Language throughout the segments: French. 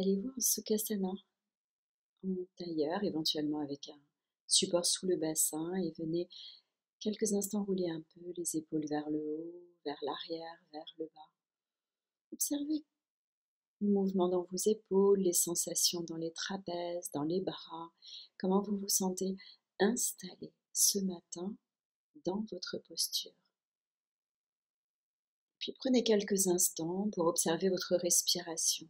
Installez-vous en Sukhasana, en tailleur, éventuellement avec un support sous le bassin, et venez quelques instants rouler un peu les épaules vers le haut, vers l'arrière, vers le bas. Observez le mouvement dans vos épaules, les sensations dans les trapèzes, dans les bras, comment vous vous sentez installé ce matin dans votre posture. Puis prenez quelques instants pour observer votre respiration.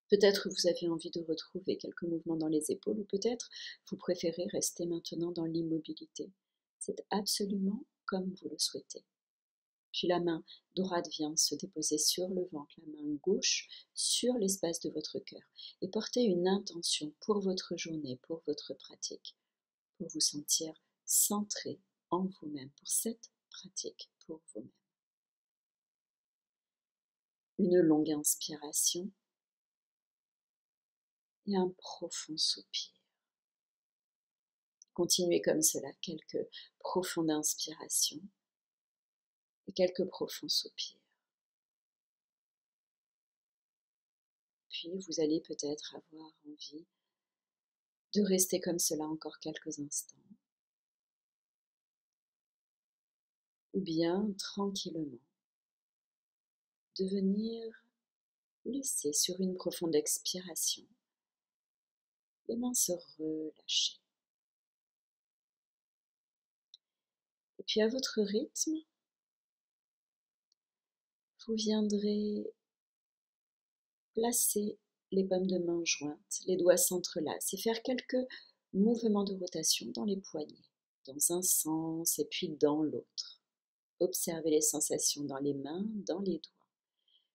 Peut-être vous avez envie de retrouver quelques mouvements dans les épaules ou peut-être vous préférez rester maintenant dans l'immobilité. C'est absolument comme vous le souhaitez. Puis la main droite vient se déposer sur le ventre, la main gauche sur l'espace de votre cœur. Et portez une intention pour votre journée, pour votre pratique, pour vous sentir centré en vous-même, pour cette pratique pour vous-même. Une longue inspiration et un profond soupir. Continuez comme cela, quelques profondes inspirations et quelques profonds soupirs. Puis vous allez peut-être avoir envie de rester comme cela encore quelques instants. Ou bien tranquillement de venir laisser sur une profonde expiration les mains se relâcher. Et puis à votre rythme, vous viendrez placer les paumes de main jointes, les doigts s'entrelacent et faire quelques mouvements de rotation dans les poignets, dans un sens et puis dans l'autre. Observez les sensations dans les mains, dans les doigts.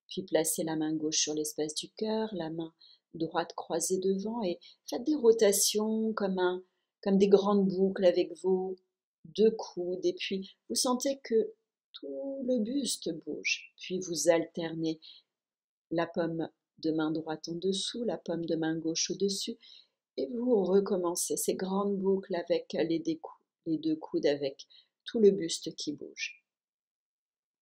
Puis placez la main gauche sur l'espace du cœur, la main droite croisée devant et faites des rotations comme des grandes boucles avec vos deux coudes. Et puis vous sentez que tout le buste bouge. Puis vous alternez la paume de main droite en dessous, la paume de main gauche au-dessus. Et vous recommencez ces grandes boucles avec les deux coudes avec tout le buste qui bouge.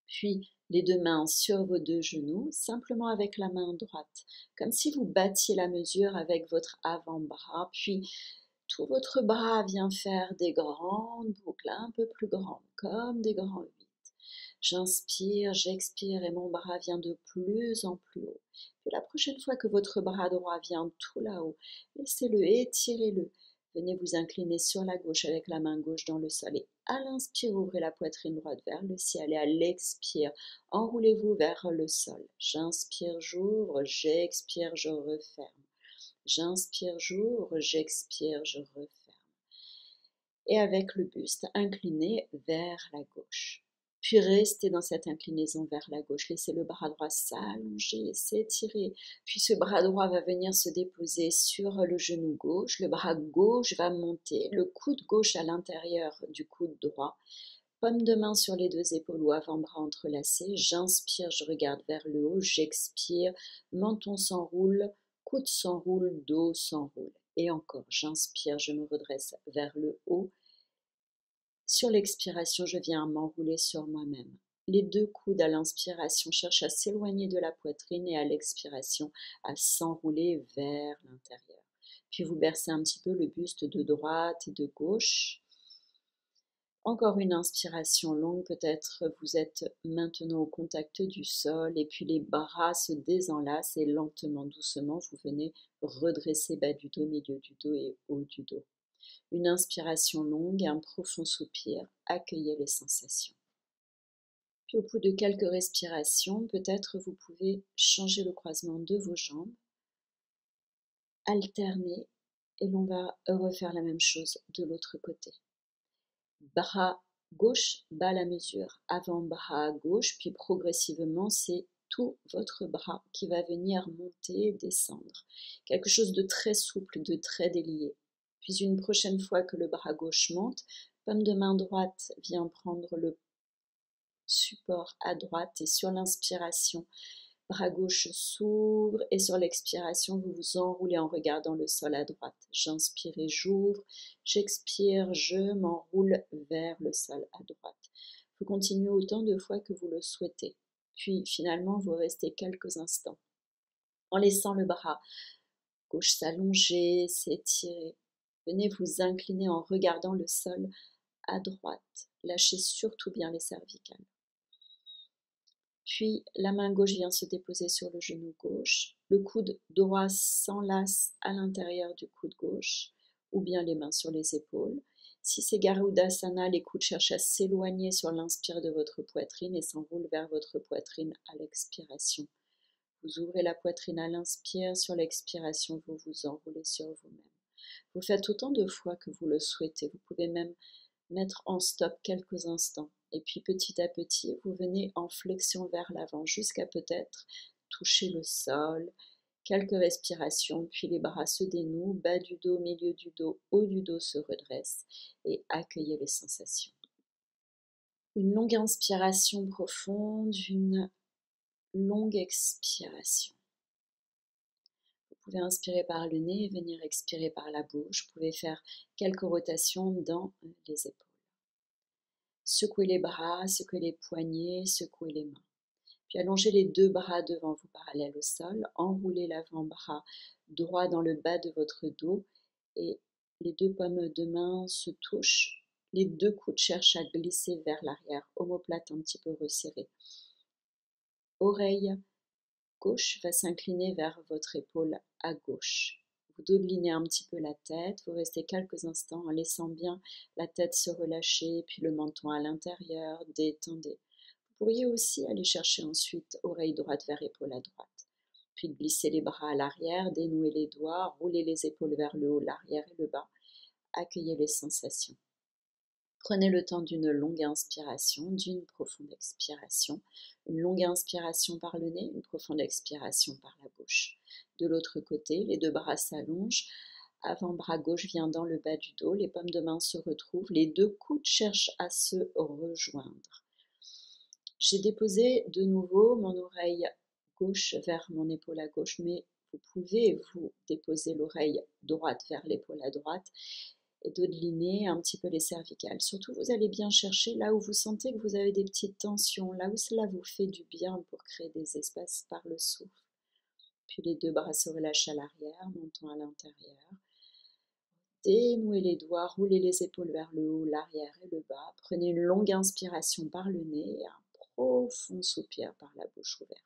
Puis les deux mains sur vos deux genoux, simplement avec la main droite, comme si vous battiez la mesure avec votre avant-bras, puis tout votre bras vient faire des grandes boucles, un peu plus grandes, comme des grands 8. J'inspire, j'expire et mon bras vient de plus en plus haut. Puis la prochaine fois que votre bras droit vient tout là-haut, laissez-le, étirez-le. Venez vous incliner sur la gauche avec la main gauche dans le sol et à l'inspire, ouvrez la poitrine droite vers le ciel et à l'expire, enroulez-vous vers le sol. J'inspire, j'ouvre, j'expire, je referme. J'inspire, j'ouvre, j'expire, je referme. Et avec le buste incliné vers la gauche. Puis restez dans cette inclinaison vers la gauche. Laissez le bras droit s'allonger, s'étirer. Puis ce bras droit va venir se déposer sur le genou gauche. Le bras gauche va monter. Le coude gauche à l'intérieur du coude droit. Paume de main sur les deux épaules ou avant-bras entrelacés. J'inspire, je regarde vers le haut. J'expire. Menton s'enroule, coude s'enroule, dos s'enroule. Et encore, j'inspire, je me redresse vers le haut. Sur l'expiration, je viens m'enrouler sur moi-même. Les deux coudes à l'inspiration cherchent à s'éloigner de la poitrine et à l'expiration à s'enrouler vers l'intérieur. Puis vous bercez un petit peu le buste de droite et de gauche. Encore une inspiration longue, peut-être vous êtes maintenant au contact du sol et puis les bras se désenlacent et lentement, doucement, vous venez redresser bas du dos, milieu du dos et haut du dos. Une inspiration longue et un profond soupir, accueillez les sensations. Puis au bout de quelques respirations, peut-être vous pouvez changer le croisement de vos jambes, alterner et l'on va refaire la même chose de l'autre côté. Bras gauche, bas la mesure, avant-bras gauche, puis progressivement c'est tout votre bras qui va venir monter et descendre. Quelque chose de très souple, de très délié. Puis une prochaine fois que le bras gauche monte, paume de main droite vient prendre le support à droite et sur l'inspiration, bras gauche s'ouvre et sur l'expiration, vous vous enroulez en regardant le sol à droite. J'inspire et j'ouvre, j'expire, je m'enroule vers le sol à droite. Vous continuez autant de fois que vous le souhaitez. Puis finalement, vous restez quelques instants en laissant le bras gauche s'allonger, s'étirer. Venez vous incliner en regardant le sol à droite. Lâchez surtout bien les cervicales. Puis la main gauche vient se déposer sur le genou gauche. Le coude droit s'enlace à l'intérieur du coude gauche, ou bien les mains sur les épaules. Si c'est Garudasana, les coudes cherchent à s'éloigner sur l'inspire de votre poitrine et s'enroulent vers votre poitrine à l'expiration. Vous ouvrez la poitrine à l'inspire, sur l'expiration, vous vous enroulez sur vous-même. Vous faites autant de fois que vous le souhaitez. Vous pouvez même mettre en stop quelques instants. Et puis petit à petit, vous venez en flexion vers l'avant jusqu'à peut-être toucher le sol. Quelques respirations, puis les bras se dénouent, bas du dos, milieu du dos, haut du dos se redresse et accueillez les sensations. Une longue inspiration profonde, une longue expiration. Vous pouvez inspirer par le nez et venir expirer par la bouche. Vous pouvez faire quelques rotations dans les épaules. Secouez les bras, secouez les poignets, secouez les mains. Puis allongez les deux bras devant vous parallèles au sol. Enroulez l'avant-bras droit dans le bas de votre dos et les deux paumes de main se touchent. Les deux coudes cherchent à glisser vers l'arrière. Omoplate un petit peu resserrée. Oreille gauche va s'incliner vers votre épaule à gauche. Vous dodelinez un petit peu la tête, vous restez quelques instants en laissant bien la tête se relâcher, puis le menton à l'intérieur, détendez. Vous pourriez aussi aller chercher ensuite oreille droite vers épaule à droite. Puis glisser les bras à l'arrière, dénouer les doigts, rouler les épaules vers le haut, l'arrière et le bas. Accueillez les sensations. Prenez le temps d'une longue inspiration, d'une profonde expiration. Une longue inspiration par le nez, une profonde expiration par la bouche. De l'autre côté, les deux bras s'allongent. Avant-bras gauche vient dans le bas du dos. Les paumes de main se retrouvent. Les deux coudes cherchent à se rejoindre. J'ai déposé de nouveau mon oreille gauche vers mon épaule à gauche, mais vous pouvez vous déposer l'oreille droite vers l'épaule à droite et dodeliner un petit peu les cervicales. Surtout, vous allez bien chercher là où vous sentez que vous avez des petites tensions, là où cela vous fait du bien pour créer des espaces par le souffle. Puis les deux bras se relâchent à l'arrière, menton à l'intérieur. Dénouez les doigts, roulez les épaules vers le haut, l'arrière et le bas. Prenez une longue inspiration par le nez et un profond soupir par la bouche ouverte.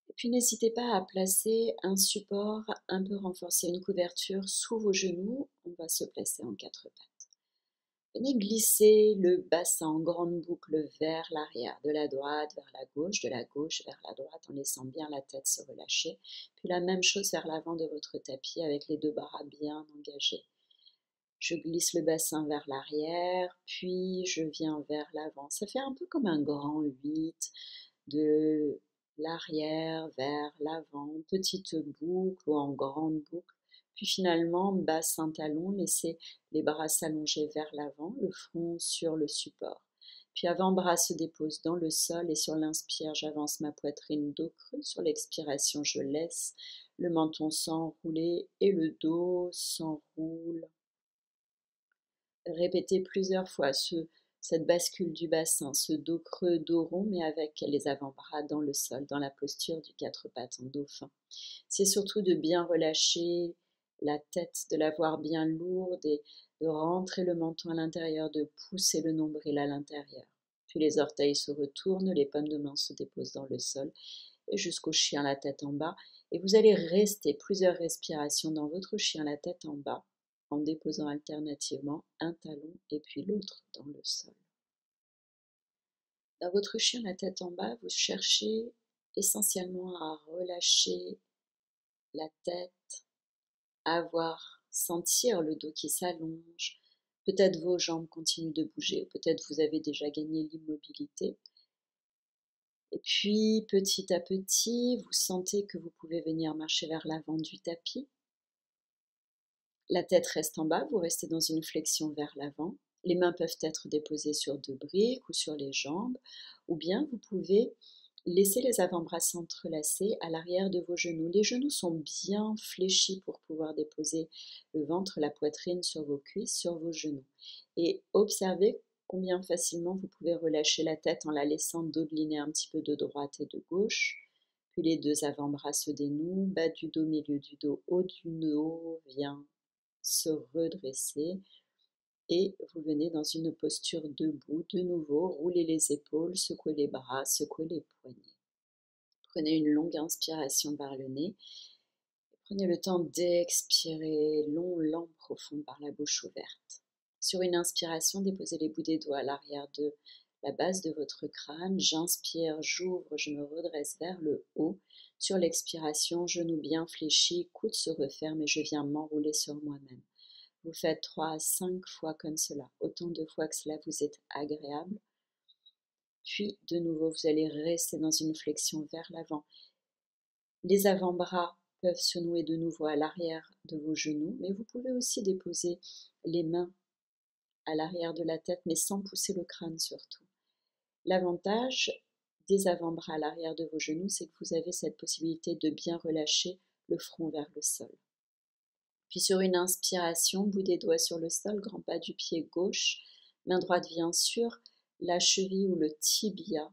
Et puis n'hésitez pas à placer un support un peu renforcé, une couverture sous vos genoux. On va se placer en quatre pattes. Venez glisser le bassin en grande boucle vers l'arrière, de la droite vers la gauche, de la gauche vers la droite, en laissant bien la tête se relâcher. Puis la même chose vers l'avant de votre tapis avec les deux bras bien engagés. Je glisse le bassin vers l'arrière, puis je viens vers l'avant. Ça fait un peu comme un grand 8 de l'arrière vers l'avant, petite boucle ou en grande boucle. Puis finalement, bassin talon, laissez les bras s'allonger vers l'avant, le front sur le support. Puis avant-bras se dépose dans le sol et sur l'inspire, j'avance ma poitrine dos creux. Sur l'expiration, je laisse le menton s'enrouler et le dos s'enroule. Répétez plusieurs fois cette bascule du bassin, ce dos creux, dos rond, mais avec les avant-bras dans le sol, dans la posture du quatre pattes en dauphin. C'est surtout de bien relâcher la tête, de la voir bien lourde et de rentrer le menton à l'intérieur, de pousser le nombril à l'intérieur. Puis les orteils se retournent, les paumes de main se déposent dans le sol et jusqu'au chien la tête en bas. Et vous allez rester plusieurs respirations dans votre chien la tête en bas, en déposant alternativement un talon et puis l'autre dans le sol. Dans votre chien la tête en bas, vous cherchez essentiellement à relâcher la tête, à sentir le dos qui s'allonge. Peut-être vos jambes continuent de bouger, peut-être vous avez déjà gagné l'immobilité. Et puis, petit à petit, vous sentez que vous pouvez venir marcher vers l'avant du tapis. La tête reste en bas, vous restez dans une flexion vers l'avant. Les mains peuvent être déposées sur deux briques ou sur les jambes, ou bien vous pouvez laisser les avant-bras s'entrelacer à l'arrière de vos genoux. Les genoux sont bien fléchis pour pouvoir déposer le ventre, la poitrine sur vos cuisses, sur vos genoux. Et observez combien facilement vous pouvez relâcher la tête en la laissant dodeliner un petit peu de droite et de gauche. Puis les deux avant-bras se dénouent, bas du dos, milieu du dos, haut du dos vient se redresser. Et vous venez dans une posture debout. De nouveau, roulez les épaules, secouez les bras, secouez les poignets. Prenez une longue inspiration par le nez. Prenez le temps d'expirer long, lent, profond par la bouche ouverte. Sur une inspiration, déposez les bouts des doigts à l'arrière de la base de votre crâne. J'inspire, j'ouvre, je me redresse vers le haut. Sur l'expiration, genou bien fléchi, coude se referme et je viens m'enrouler sur moi-même. Vous faites 3 à 5 fois comme cela, autant de fois que cela vous est agréable. Puis, de nouveau, vous allez rester dans une flexion vers l'avant. Les avant-bras peuvent se nouer de nouveau à l'arrière de vos genoux, mais vous pouvez aussi déposer les mains à l'arrière de la tête, mais sans pousser le crâne surtout. L'avantage des avant-bras à l'arrière de vos genoux, c'est que vous avez cette possibilité de bien relâcher le front vers le sol. Puis sur une inspiration, bout des doigts sur le sol, grand pas du pied gauche, main droite vient sur la cheville ou le tibia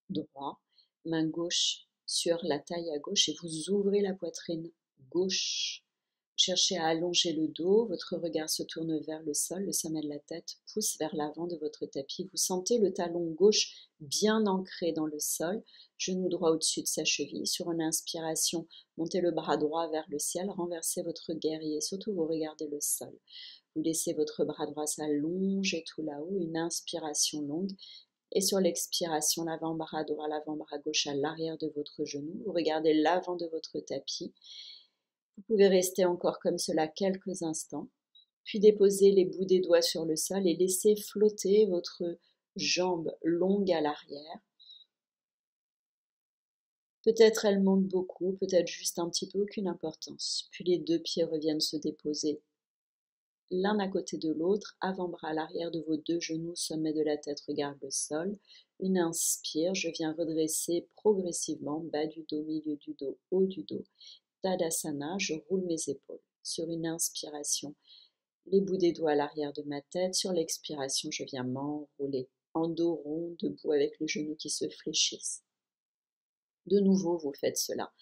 droit, main gauche sur la taille à gauche et vous ouvrez la poitrine gauche. Cherchez à allonger le dos, votre regard se tourne vers le sol, le sommet de la tête pousse vers l'avant de votre tapis. Vous sentez le talon gauche bien ancré dans le sol, genou droit au-dessus de sa cheville. Sur une inspiration, montez le bras droit vers le ciel, renversez votre guerrier, surtout vous regardez le sol. Vous laissez votre bras droit s'allonger tout là-haut, une inspiration longue. Et sur l'expiration, l'avant-bras droit, l'avant-bras gauche à l'arrière de votre genou. Vous regardez l'avant de votre tapis. Vous pouvez rester encore comme cela quelques instants, puis déposer les bouts des doigts sur le sol et laisser flotter votre jambe longue à l'arrière. Peut-être elle monte beaucoup, peut-être juste un petit peu, aucune importance. Puis les deux pieds reviennent se déposer l'un à côté de l'autre, avant-bras à l'arrière de vos deux genoux, sommet de la tête regarde le sol. Une inspire, je viens redresser progressivement, bas du dos, milieu du dos, haut du dos. Tadasana, je roule mes épaules. Sur une inspiration, les bouts des doigts à l'arrière de ma tête. Sur l'expiration, je viens m'enrouler en dos rond, debout avec les genoux qui se fléchissent. De nouveau, vous faites cela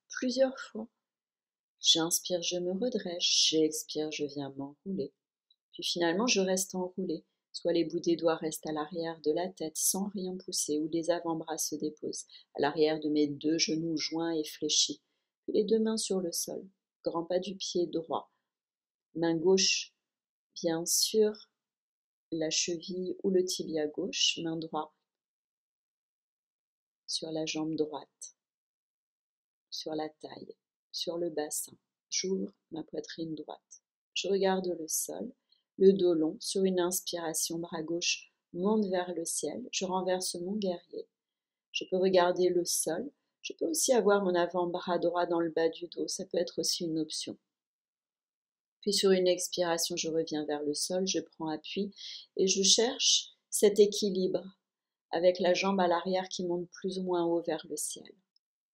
plusieurs fois. J'inspire, je me redresse. J'expire, je viens m'enrouler. Puis finalement, je reste enroulé. Soit les bouts des doigts restent à l'arrière de la tête sans rien pousser, ou les avant-bras se déposent à l'arrière de mes deux genoux joints et fléchis. Puis les deux mains sur le sol, grand pas du pied droit. Main gauche vient sur la cheville ou le tibia gauche, main droite sur la jambe droite, sur la taille, sur le bassin. J'ouvre ma poitrine droite. Je regarde le sol, le dos long. Sur une inspiration, bras gauche monte vers le ciel. Je renverse mon guerrier. Je peux regarder le sol. Je peux aussi avoir mon avant-bras droit dans le bas du dos. Ça peut être aussi une option. Puis sur une expiration, je reviens vers le sol. Je prends appui et je cherche cet équilibre avec la jambe à l'arrière qui monte plus ou moins haut vers le ciel.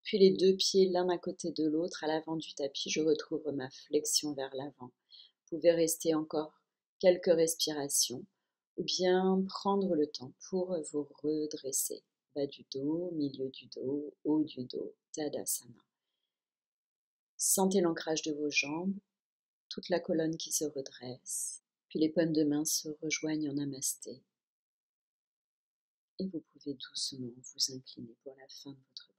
Puis les deux pieds l'un à côté de l'autre à l'avant du tapis, je retrouve ma flexion vers l'avant. Vous pouvez rester encore quelques respirations ou bien prendre le temps pour vous redresser. Bas du dos, milieu du dos, haut du dos, Tadasana. Sentez l'ancrage de vos jambes, toute la colonne qui se redresse, puis les paumes de main se rejoignent en namasté. Et vous pouvez doucement vous incliner pour la fin de votre